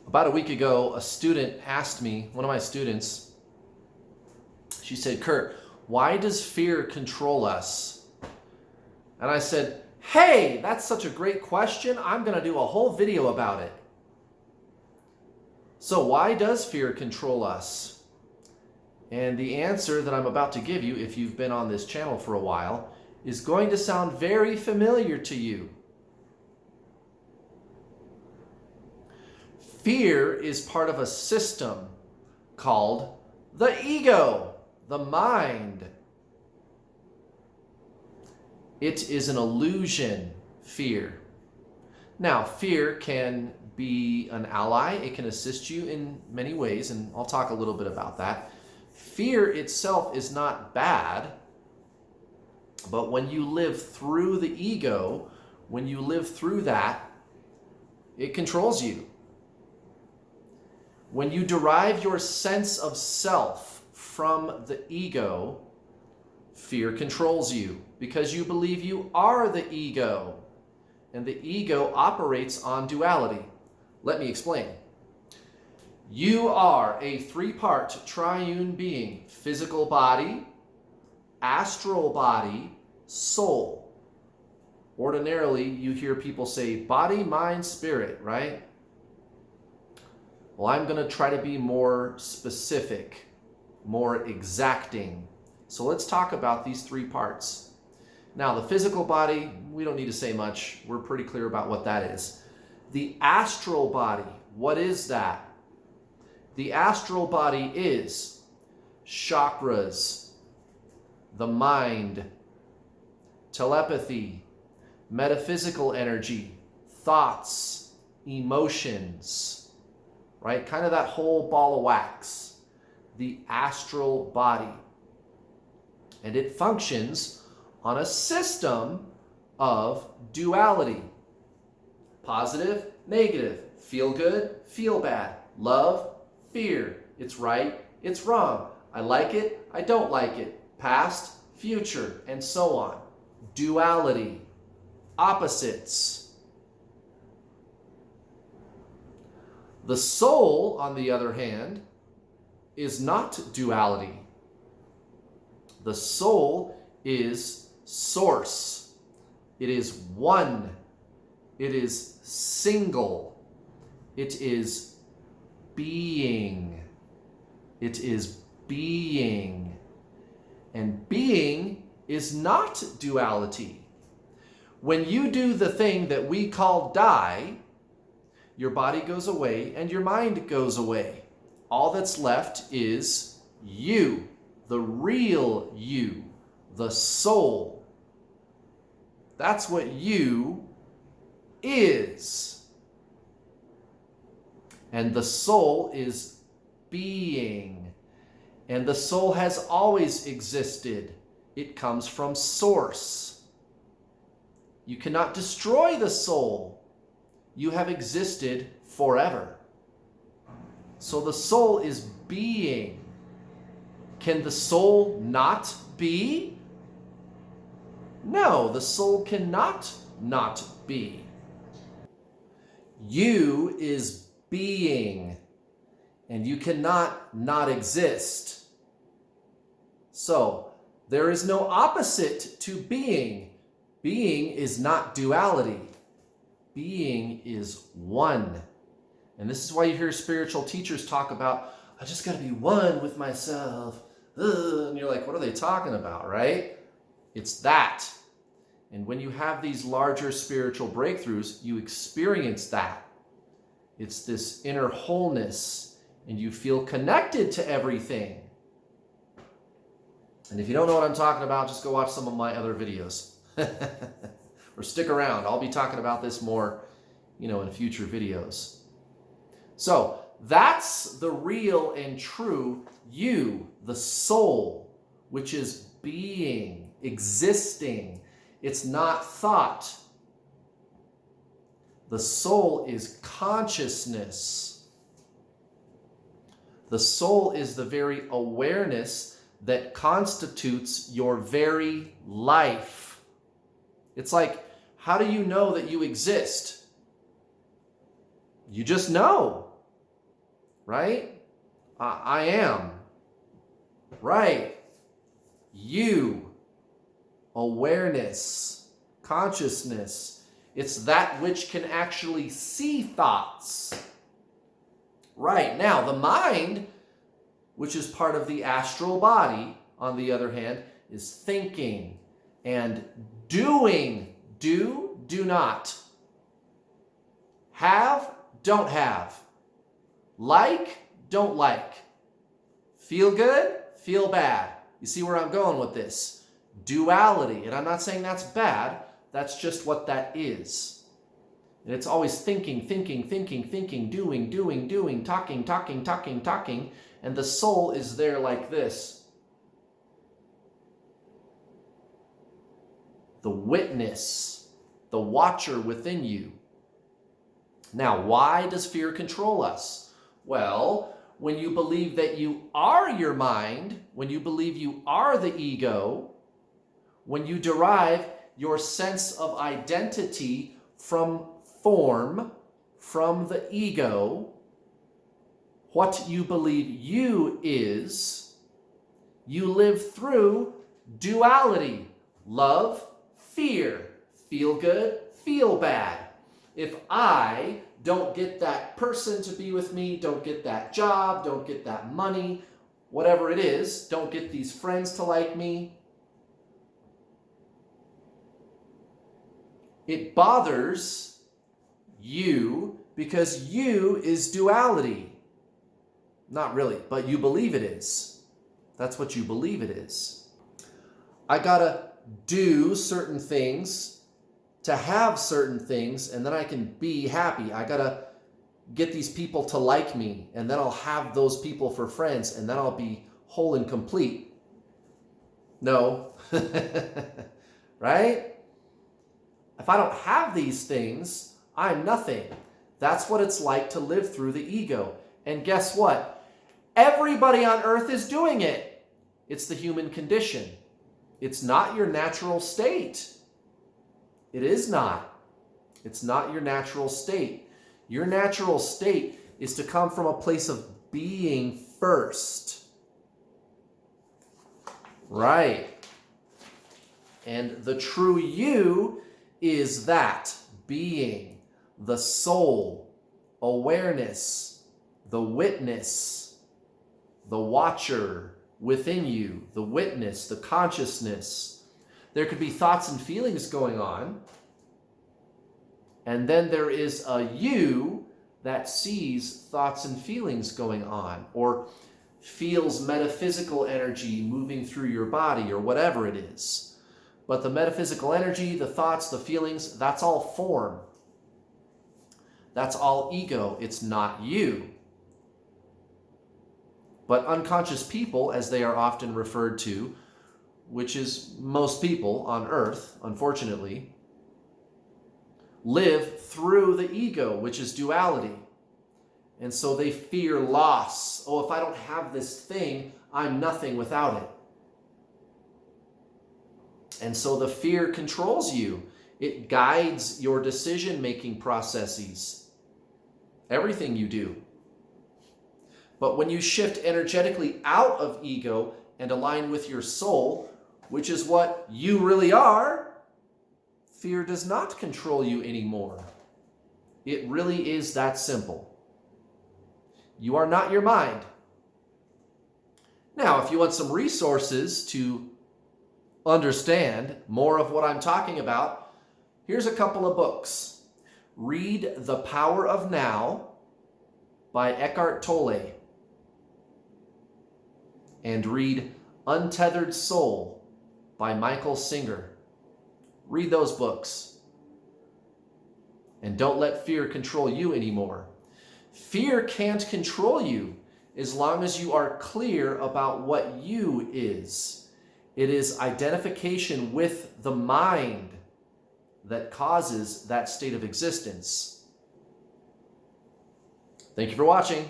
About a week ago, a student asked me, one of my students, she said, Kurt, why does fear control us? And I said, hey, that's such a great question. I'm going to do a whole video about it. So why does fear control us? And the answer that I'm about to give you, if you've been on this channel for a while, is going to sound very familiar to you. Fear is part of a system called the ego, the mind. It is an illusion, fear. Now, fear can be an ally. It can assist you in many ways, and I'll talk a little bit about that. Fear itself is not bad, but when you live through the ego, when you live through that, it controls you. When you derive your sense of self from the ego, fear controls you because you believe you are the ego. And the ego operates on duality. Let me explain. You are a three-part triune being: physical body, astral body, soul. Ordinarily, you hear people say body, mind, spirit, right? Well, I'm going to try to be more specific, more exacting. So let's talk about these three parts. Now, the physical body, we don't need to say much. We're pretty clear about what that is. The astral body, what is that? The astral body is chakras, the mind, telepathy, metaphysical energy, thoughts, emotions, right? Kind of that whole ball of wax, the astral body. And it functions on a system of duality. Positive, negative, feel good, feel bad, love, fear, it's right, it's wrong, I like it, I don't like it, past, future, and so on. Duality, opposites. The soul, on the other hand, is not duality. The soul is source. It is one. It is single. It is being. It is being. And being is not duality. When you do the thing that we call die, your body goes away and your mind goes away. All that's left is you, the real you, the soul. That's what you is. And the soul is being. And the soul has always existed. It comes from source. You cannot destroy the soul. You have existed forever. So the soul is being. Can the soul not be? No, the soul cannot not be. You is being, and you cannot not exist. So there is no opposite to being. Being is not duality. Being is one. And this is why you hear spiritual teachers talk about, I just got to be one with myself. And you're like, what are they talking about, right? It's that. And when you have these larger spiritual breakthroughs, you experience that. It's this inner wholeness, and you feel connected to everything. And if you don't know what I'm talking about, just go watch some of my other videos. Or stick around. I'll be talking about this more, in future videos. So that's the real and true you, the soul, which is being, existing. It's not thought. The soul is consciousness. The soul is the very awareness that constitutes your very life. It's like, how do you know that you exist? You just know. right? I am, right? You, awareness, consciousness. It's that which can actually see thoughts. Right, now the mind, which is part of the astral body, on the other hand, is thinking and doing. Do not. Have, don't have. Like, don't like. Feel good, feel bad. You see where I'm going with this? Duality. And I'm not saying that's bad. That's just what that is. And it's always thinking, doing, talking. And the soul is there like this. The witness, the watcher within you. Now, why does fear control us? Well, when you believe that you are your mind, when you believe you are the ego, when you derive your sense of identity from form, from the ego, what you believe you is, you live through duality. Love, fear. Feel good, feel bad. If I don't get that person to be with me, don't get that job, don't get that money, whatever it is, don't get these friends to like me, it bothers you because you is duality. Not really, but you believe it is. That's what you believe it is. I gotta do certain things to have certain things, and then I can be happy. I gotta get these people to like me, and then I'll have those people for friends, and then I'll be whole and complete. No. Right? If I don't have these things, I'm nothing. That's what it's like to live through the ego. And guess what? Everybody on earth is doing it. It's the human condition. It's not your natural state. It is not. It's not your natural state. Your natural state is to come from a place of being first. Right. And the true you is that being, the soul, awareness, the witness, the watcher within you, the witness, the consciousness. There could be thoughts and feelings going on, and then there is a you that sees thoughts and feelings going on, or feels metaphysical energy moving through your body, or whatever it is. But the metaphysical energy, the thoughts, the feelings, that's all form. That's all ego. It's not you. But unconscious people, as they are often referred to, which is most people on earth, unfortunately, live through the ego, which is duality. And so they fear loss. Oh, if I don't have this thing, I'm nothing without it. And so the fear controls you. It guides your decision-making processes. Everything you do. But when you shift energetically out of ego and align with your soul, which is what you really are, fear does not control you anymore. It really is that simple. You are not your mind. Now, if you want some resources to understand more of what I'm talking about, here's a couple of books. Read The Power of Now by Eckhart Tolle. And read Untethered Soul by Michael Singer. Read those books. And don't let fear control you anymore. Fear can't control you as long as you are clear about what you is. It is identification with the mind that causes that state of existence. Thank you for watching.